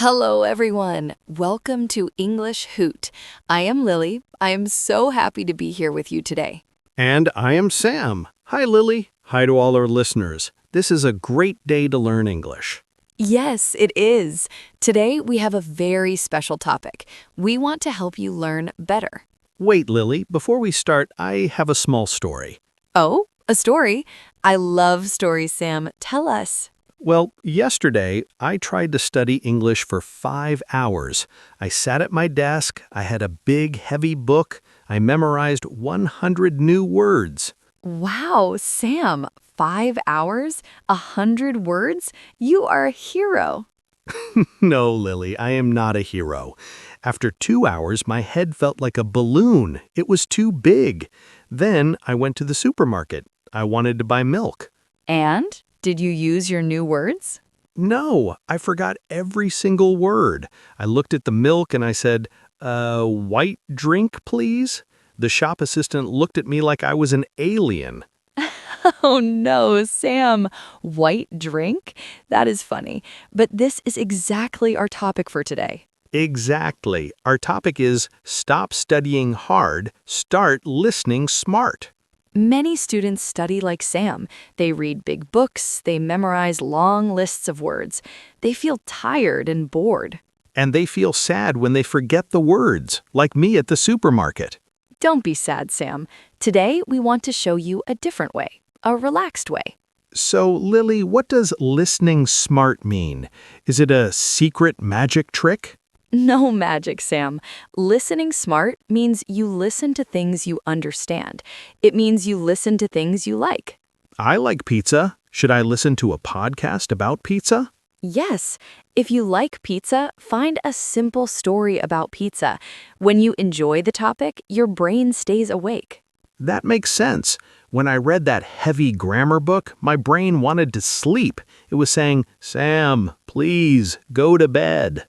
Hello, everyone. Welcome to English Hoot. I am Lily. I am so happy to be here with you today. And I am Sam. Hi, Lily. Hi to all our listeners. This is a great day to learn English. Yes, it is. Today, we have a very special topic. We want to help you learn better. Wait, Lily, before we start, I have a small story. Oh, a story? I love stories, Sam. Tell us. Well, yesterday, I tried to study English for 5 hours. I sat at my desk, I had a big, heavy book, I memorized 100 new words. Wow, Sam, 5 hours, 100 words? You are a hero. No, Lily, I am not a hero. After 2 hours, my head felt like a balloon. It was too big. Then I went to the supermarket. I wanted to buy milk. And did you use your new words? No, I forgot every single word. I looked at the milk and I said, white drink, please? The shop assistant looked at me like I was an alien. Oh no, Sam. White drink? That is funny. But this is exactly our topic for today. Exactly. Our topic is stop studying hard, start listening smart. Many students study like Sam. They read big books, they memorize long lists of words. They feel tired and bored. And they feel sad when they forget the words, like me at the supermarket. Don't be sad, Sam. Today, we want to show you a different way, a relaxed way. So, Lily, what does listening smart mean? Is it a secret magic trick? No magic, Sam. Listening smart means you listen to things you understand. It means you listen to things you like. I like pizza. Should I listen to a podcast about pizza? Yes, if you like pizza, find a simple story about pizza. When you enjoy the topic, your brain stays awake. That makes sense. When I read that heavy grammar book, my brain wanted to sleep. It was saying, Sam, please, go to bed.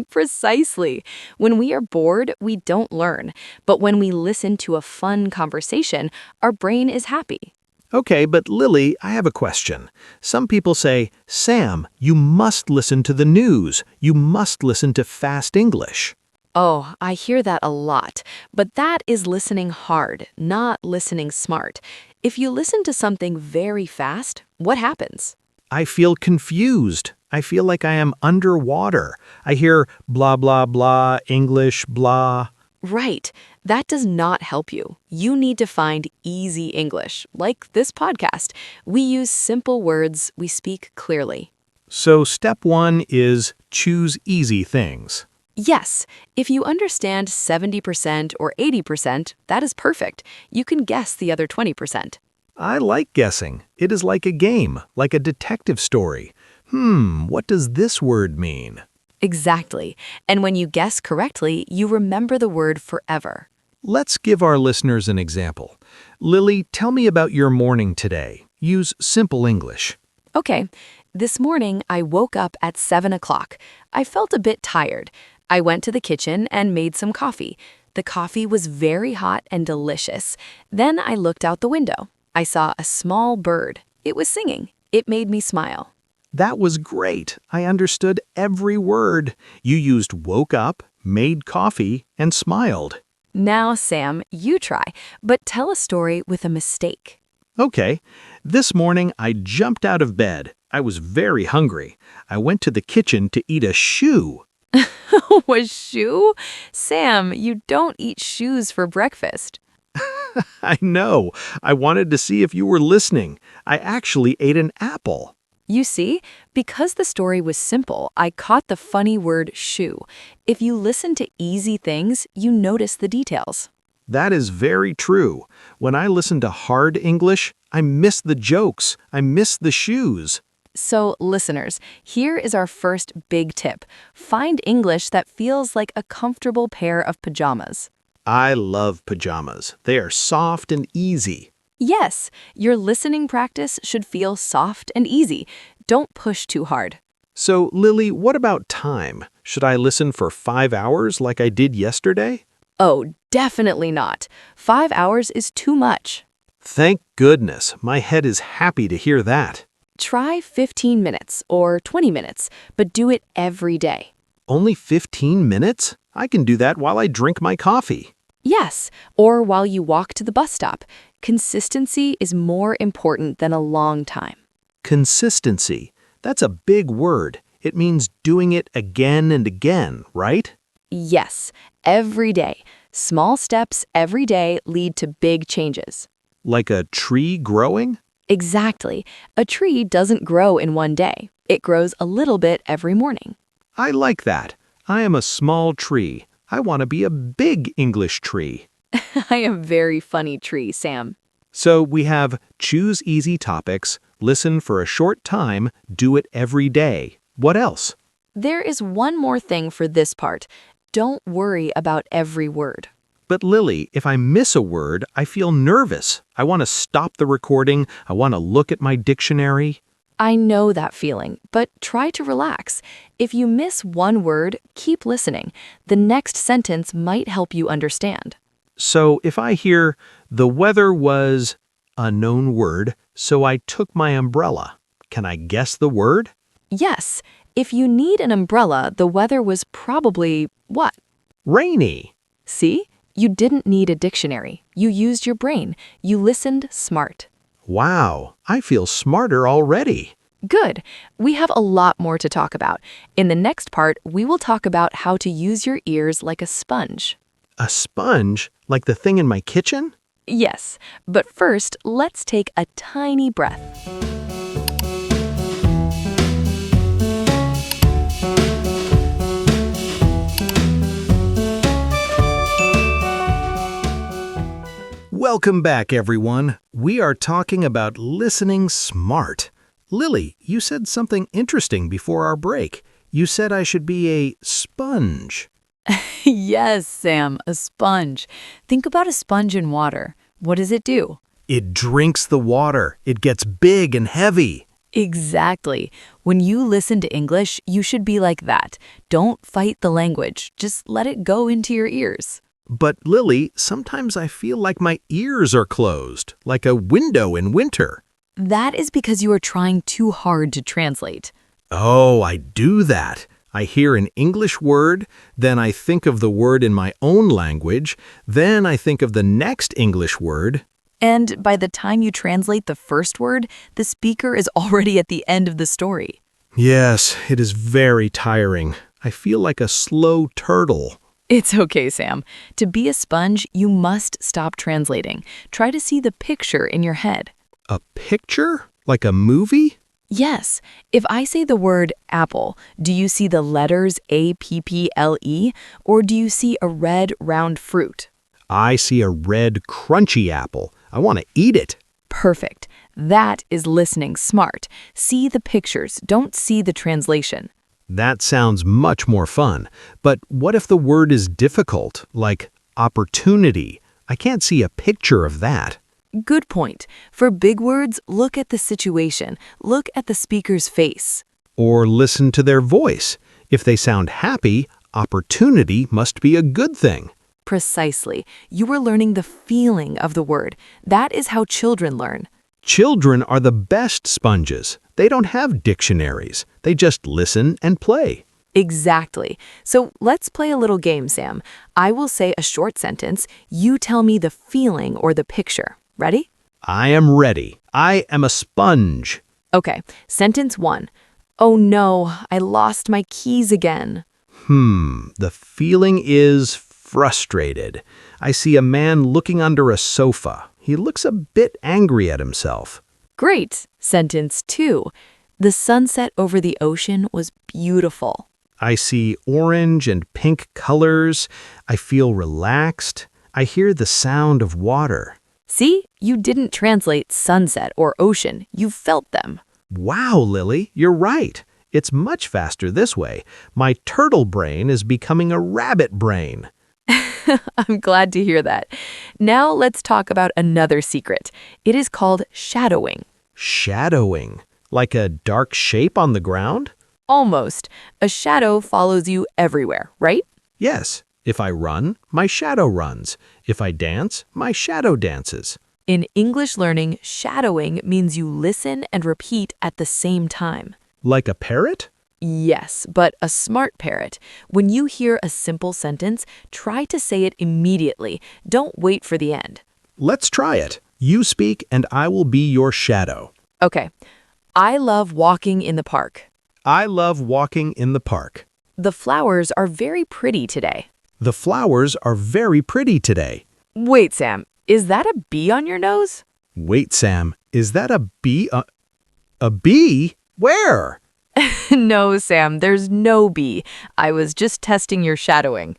Precisely. When we are bored, we don't learn. But when we listen to a fun conversation, our brain is happy. Okay, but Lily, I have a question. Some people say, Sam, you must listen to the news. You must listen to fast English. Oh, I hear that a lot. But that is listening hard, not listening smart. If you listen to something very fast, what happens? I feel confused. I feel like I am underwater. I hear blah, blah, blah, English, blah. Right. That does not help you. You need to find easy English, like this podcast. We use simple words, we speak clearly. So step 1 is choose easy things. Yes, if you understand 70% or 80%, that is perfect. You can guess the other 20%. I like guessing. It is like a game, like a detective story. What does this word mean? Exactly. And when you guess correctly, you remember the word forever. Let's give our listeners an example. Lily, tell me about your morning today. Use simple English. Okay, this morning I woke up at 7 o'clock. I felt a bit tired. I went to the kitchen and made some coffee. The coffee was very hot and delicious. Then I looked out the window. I saw a small bird. It was singing. It made me smile. That was great. I understood every word. You used woke up, made coffee, and smiled. Now, Sam, you try, but tell a story with a mistake. Okay. This morning, I jumped out of bed. I was very hungry. I went to the kitchen to eat a shoe. A shoe? Sam, you don't eat shoes for breakfast. I know. I wanted to see if you were listening. I actually ate an apple. You see, because the story was simple, I caught the funny word shoe. If you listen to easy things, you notice the details. That is very true. When I listen to hard English, I miss the jokes. I miss the shoes. So, listeners, here is our first big tip. Find English that feels like a comfortable pair of pajamas. I love pajamas. They are soft and easy. Yes, your listening practice should feel soft and easy. Don't push too hard. So, Lily, what about time? Should I listen for 5 hours like I did yesterday? Oh, definitely not. 5 hours is too much. Thank goodness. My head is happy to hear that. Try 15 minutes or 20 minutes, but do it every day. Only 15 minutes? I can do that while I drink my coffee. Yes, or while you walk to the bus stop. Consistency is more important than a long time. Consistency. That's a big word. It means doing it again and again, right? Yes, every day. Small steps every day lead to big changes. Like a tree growing? Exactly. A tree doesn't grow in one day. It grows a little bit every morning. I like that. I am a small tree. I want to be a big English tree. I am very funny tree, Sam. So we have choose easy topics, listen for a short time, do it every day. What else? There is one more thing for this part. Don't worry about every word. But Lily, if I miss a word, I feel nervous. I want to stop the recording. I want to look at my dictionary. I know that feeling, but try to relax. If you miss one word, keep listening. The next sentence might help you understand. So if I hear, the weather was a known word, so I took my umbrella. Can I guess the word? Yes, if you need an umbrella, the weather was probably what? Rainy. See? You didn't need a dictionary. You used your brain. You listened smart. Wow, I feel smarter already. Good. We have a lot more to talk about. In the next part, we will talk about how to use your ears like a sponge. A sponge? Like the thing in my kitchen? Yes, but first, let's take a tiny breath. Welcome back, everyone. We are talking about listening smart. Lily, you said something interesting before our break. You said I should be a sponge. Yes, Sam, a sponge. Think about a sponge in water. What does it do? It drinks the water. It gets big and heavy. Exactly. When you listen to English, you should be like that. Don't fight the language. Just let it go into your ears. But Lily, sometimes I feel like my ears are closed, like a window in winter. That is because you are trying too hard to translate. Oh, I do that. I hear an English word, then I think of the word in my own language, then I think of the next English word. And by the time you translate the first word, the speaker is already at the end of the story. Yes, it is very tiring. I feel like a slow turtle. It's okay, Sam. To be a sponge, you must stop translating. Try to see the picture in your head. A picture? Like a movie? Yes. If I say the word apple, do you see the letters A-P-P-L-E, or do you see a red, round fruit? I see a red, crunchy apple. I want to eat it. Perfect. That is listening smart. See the pictures, don't see the translation. That sounds much more fun. But what if the word is difficult, like opportunity? I can't see a picture of that. Good point. For big words, look at the situation. Look at the speaker's face. Or listen to their voice. If they sound happy, opportunity must be a good thing. Precisely. You are learning the feeling of the word. That is how children learn. Children are the best sponges. They don't have dictionaries. They just listen and play. Exactly. So let's play a little game, Sam. I will say a short sentence. You tell me the feeling or the picture. Ready? I am ready. I am a sponge. Okay. Sentence 1. Oh no, I lost my keys again. The feeling is frustrated. I see a man looking under a sofa. He looks a bit angry at himself. Great. Sentence 2. The sunset over the ocean was beautiful. I see orange and pink colors. I feel relaxed. I hear the sound of water. See, you didn't translate sunset or ocean. You felt them. Wow, Lily, you're right. It's much faster this way. My turtle brain is becoming a rabbit brain. I'm glad to hear that. Now let's talk about another secret. It is called shadowing. Shadowing? Like a dark shape on the ground? Almost. A shadow follows you everywhere, right? Yes. If I run, my shadow runs. If I dance, my shadow dances. In English learning, shadowing means you listen and repeat at the same time. Like a parrot? Yes, but a smart parrot. When you hear a simple sentence, try to say it immediately. Don't wait for the end. Let's try it. You speak and I will be your shadow. Okay. I love walking in the park. I love walking in the park. The flowers are very pretty today. The flowers are very pretty today. Wait, Sam, is that a bee on your nose? Wait, Sam, is that a bee? A bee? Where? No, Sam, there's no bee. I was just testing your shadowing.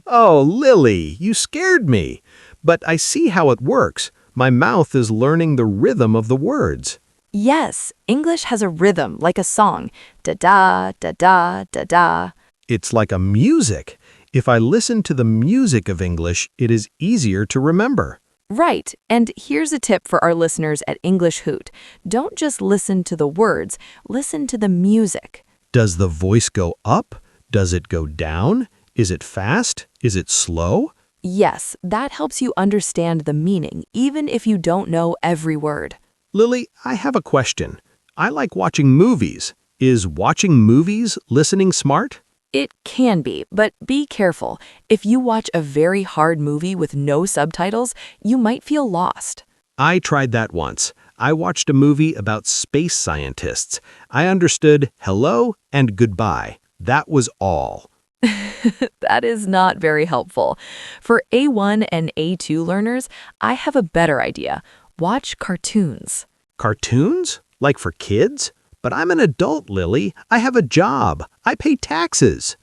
Oh, Lily, you scared me. But I see how it works. My mouth is learning the rhythm of the words. Yes, English has a rhythm like a song. Da-da, da-da, da-da. It's like a music. If I listen to the music of English, it is easier to remember. Right, and here's a tip for our listeners at English Hoot. Don't just listen to the words, listen to the music. Does the voice go up? Does it go down? Is it fast? Is it slow? Yes, that helps you understand the meaning, even if you don't know every word. Lily, I have a question. I like watching movies. Is watching movies listening smart? It can be, but be careful. If you watch a very hard movie with no subtitles, you might feel lost. I tried that once. I watched a movie about space scientists. I understood hello and goodbye. That was all. That is not very helpful. For A1 and A2 learners, I have a better idea. Watch cartoons. Cartoons? Like for kids? But I'm an adult, Lily. I have a job. I pay taxes.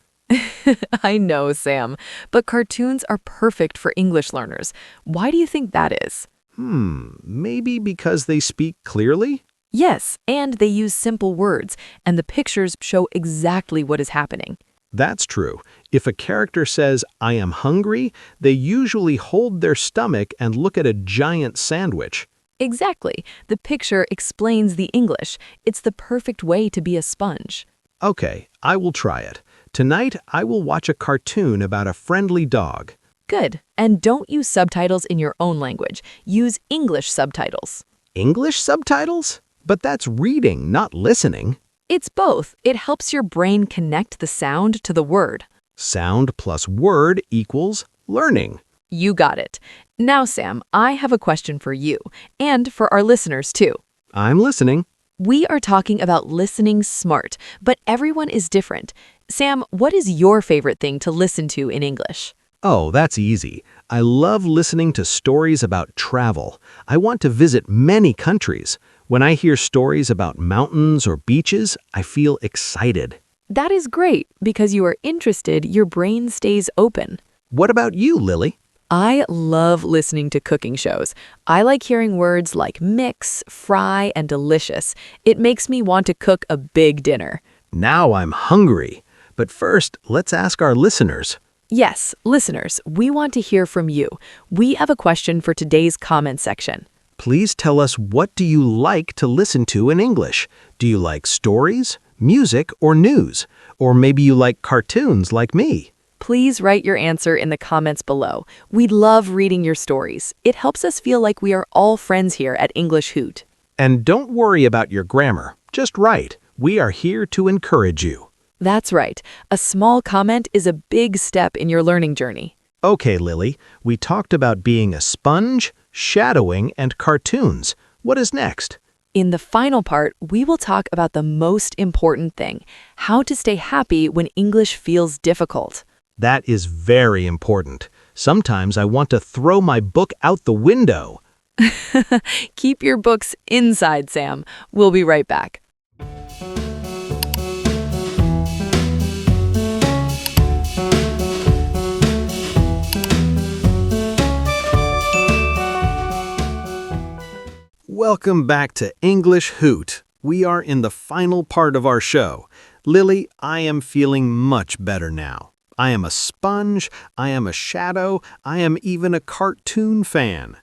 I know, Sam, but cartoons are perfect for English learners. Why do you think that is? Maybe because they speak clearly? Yes, and they use simple words, and the pictures show exactly what is happening. That's true. If a character says, I am hungry, they usually hold their stomach and look at a giant sandwich. Exactly. The picture explains the English. It's the perfect way to be a sponge. Okay, I will try it. Tonight, I will watch a cartoon about a friendly dog. Good. And don't use subtitles in your own language. Use English subtitles. English subtitles? But that's reading, not listening. It's both. It helps your brain connect the sound to the word. Sound plus word equals learning. You got it. Now, Sam, I have a question for you, and for our listeners, too. I'm listening. We are talking about listening smart, but everyone is different. Sam, what is your favorite thing to listen to in English? Oh, that's easy. I love listening to stories about travel. I want to visit many countries. When I hear stories about mountains or beaches, I feel excited. That is great. Because you are interested, your brain stays open. What about you, Lily? I love listening to cooking shows. I like hearing words like mix, fry, and delicious. It makes me want to cook a big dinner. Now I'm hungry. But first, let's ask our listeners. Yes, listeners, we want to hear from you. We have a question for today's comment section. Please tell us, what do you like to listen to in English? Do you like stories, music, or news? Or maybe you like cartoons like me? Please write your answer in the comments below. We'd love reading your stories. It helps us feel like we are all friends here at English Hoot. And don't worry about your grammar. Just write. We are here to encourage you. That's right. A small comment is a big step in your learning journey. Okay, Lily, we talked about being a sponge, shadowing, and cartoons. What is next? In the final part, we will talk about the most important thing, how to stay happy when English feels difficult. That is very important. Sometimes I want to throw my book out the window. Keep your books inside, Sam. We'll be right back. Welcome back to English Hoot. We are in the final part of our show. Lily, I am feeling much better now. I am a sponge, I am a shadow, I am even a cartoon fan.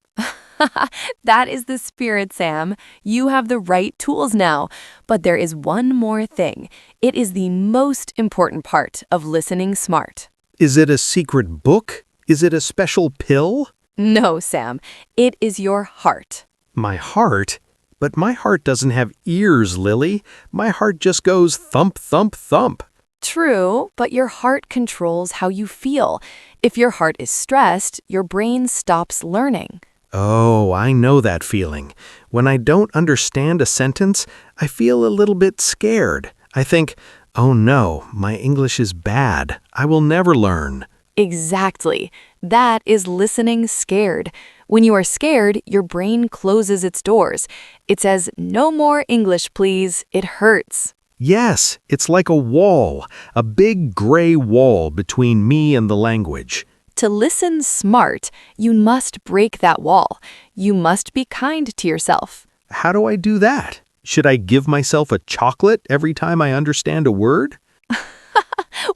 That is the spirit, Sam. You have the right tools now. But there is one more thing. It is the most important part of listening smart. Is it a secret book? Is it a special pill? No, Sam. It is your heart. My heart? But my heart doesn't have ears, Lily. My heart just goes thump, thump, thump. True, but your heart controls how you feel. If your heart is stressed, your brain stops learning. Oh, I know that feeling. When I don't understand a sentence, I feel a little bit scared. I think, oh no, my English is bad. I will never learn. Exactly. That is listening scared. When you are scared, your brain closes its doors. It says, no more English, please. It hurts. Yes, it's like a wall, a big gray wall between me and the language. To listen smart, you must break that wall. You must be kind to yourself. How do I do that? Should I give myself a chocolate every time I understand a word?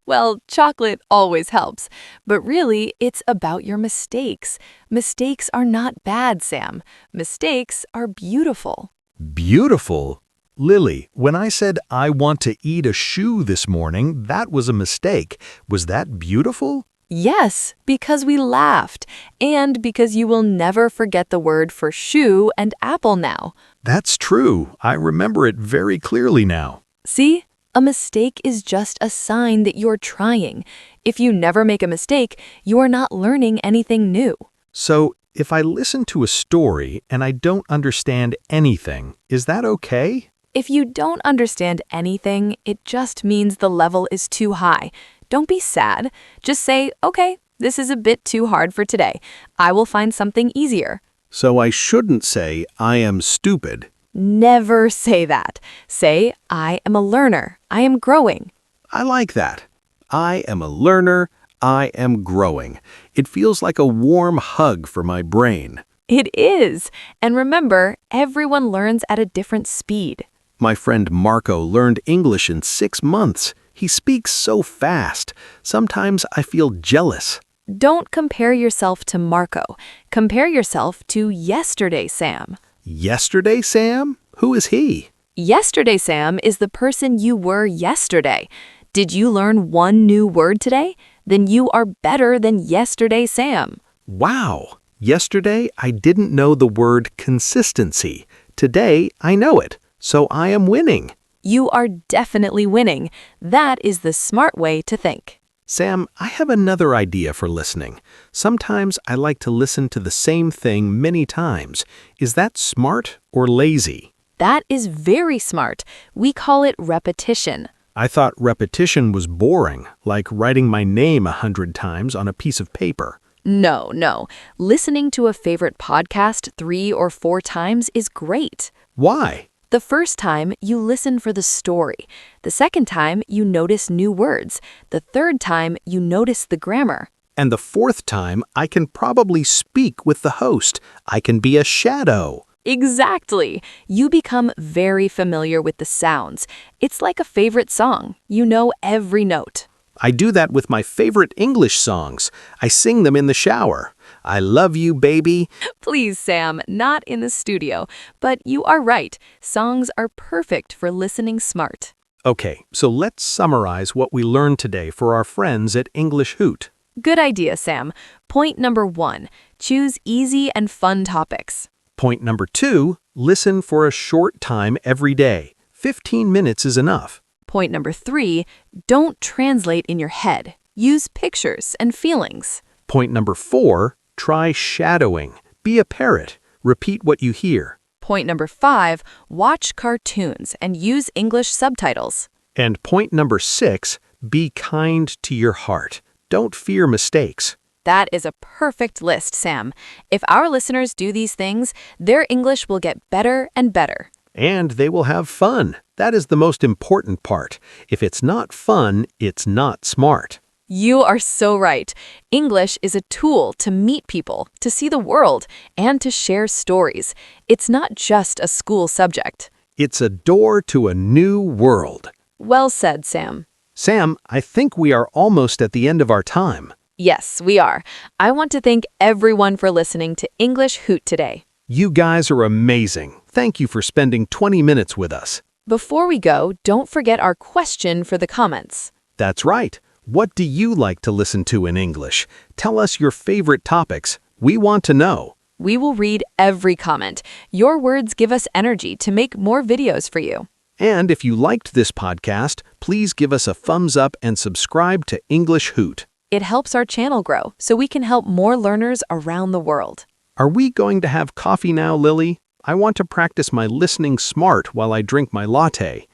Well, chocolate always helps, but really, it's about your mistakes. Mistakes are not bad, Sam. Mistakes are beautiful. Beautiful. Lily, when I said I want to eat a shoe this morning, that was a mistake. Was that beautiful? Yes, because we laughed, and because you will never forget the word for shoe and apple now. That's true. I remember it very clearly now. See? A mistake is just a sign that you're trying. If you never make a mistake, you are not learning anything new. So, if I listen to a story and I don't understand anything, is that okay? If you don't understand anything, it just means the level is too high. Don't be sad. Just say, okay, this is a bit too hard for today. I will find something easier. So I shouldn't say I am stupid. Never say that. Say, I am a learner. I am growing. I like that. I am a learner. I am growing. It feels like a warm hug for my brain. It is. And remember, everyone learns at a different speed. My friend Marco learned English in 6 months. He speaks so fast. Sometimes I feel jealous. Don't compare yourself to Marco. Compare yourself to yesterday, Sam. Yesterday, Sam? Who is he? Yesterday, Sam, is the person you were yesterday. Did you learn one new word today? Then you are better than yesterday, Sam. Wow! Yesterday, I didn't know the word consistency. Today, I know it. So I am winning. You are definitely winning. That is the smart way to think. Sam, I have another idea for listening. Sometimes I like to listen to the same thing many times. Is that smart or lazy? That is very smart. We call it repetition. I thought repetition was boring, like writing my name 100 times on a piece of paper. No. Listening to a favorite podcast 3 or 4 times is great. Why? The first time, you listen for the story. The second time, you notice new words. The third time, you notice the grammar. And the fourth time, I can probably speak with the host. I can be a shadow. Exactly. You become very familiar with the sounds. It's like a favorite song. You know every note. I do that with my favorite English songs. I sing them in the shower. I love you, baby. Please, Sam, not in the studio. But you are right. Songs are perfect for listening smart. Okay, so let's summarize what we learned today for our friends at English Hoot. Good idea, Sam. Point number 1, choose easy and fun topics. Point number 2, listen for a short time every day. 15 minutes is enough. Point number 3, don't translate in your head. Use pictures and feelings. Point number 4, try shadowing. Be a parrot. Repeat what you hear. Point number 5, watch cartoons and use English subtitles. And point number 6, be kind to your heart. Don't fear mistakes. That is a perfect list, Sam. If our listeners do these things, their English will get better and better. And they will have fun. That is the most important part. If it's not fun, it's not smart. You are so right. English is a tool to meet people, to see the world, and to share stories. It's not just a school subject. It's a door to a new world. Well said, Sam. Sam, I think we are almost at the end of our time. Yes, we are. I want to thank everyone for listening to English Hoot today. You guys are amazing. Thank you for spending 20 minutes with us. Before we go, don't forget our question for the comments. That's right. What do you like to listen to in English? Tell us your favorite topics. We want to know. We will read every comment. Your words give us energy to make more videos for you. And if you liked this podcast, please give us a thumbs up and subscribe to English Hoot. It helps our channel grow so we can help more learners around the world. Are we going to have coffee now, Lily? I want to practice my listening smart while I drink my latte.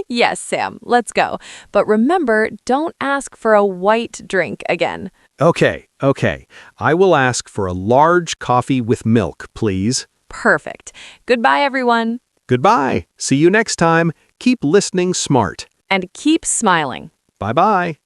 Yes, Sam, let's go. But remember, don't ask for a white drink again. Okay. I will ask for a large coffee with milk, please. Perfect. Goodbye, everyone. Goodbye. See you next time. Keep listening smart. And keep smiling. Bye-bye.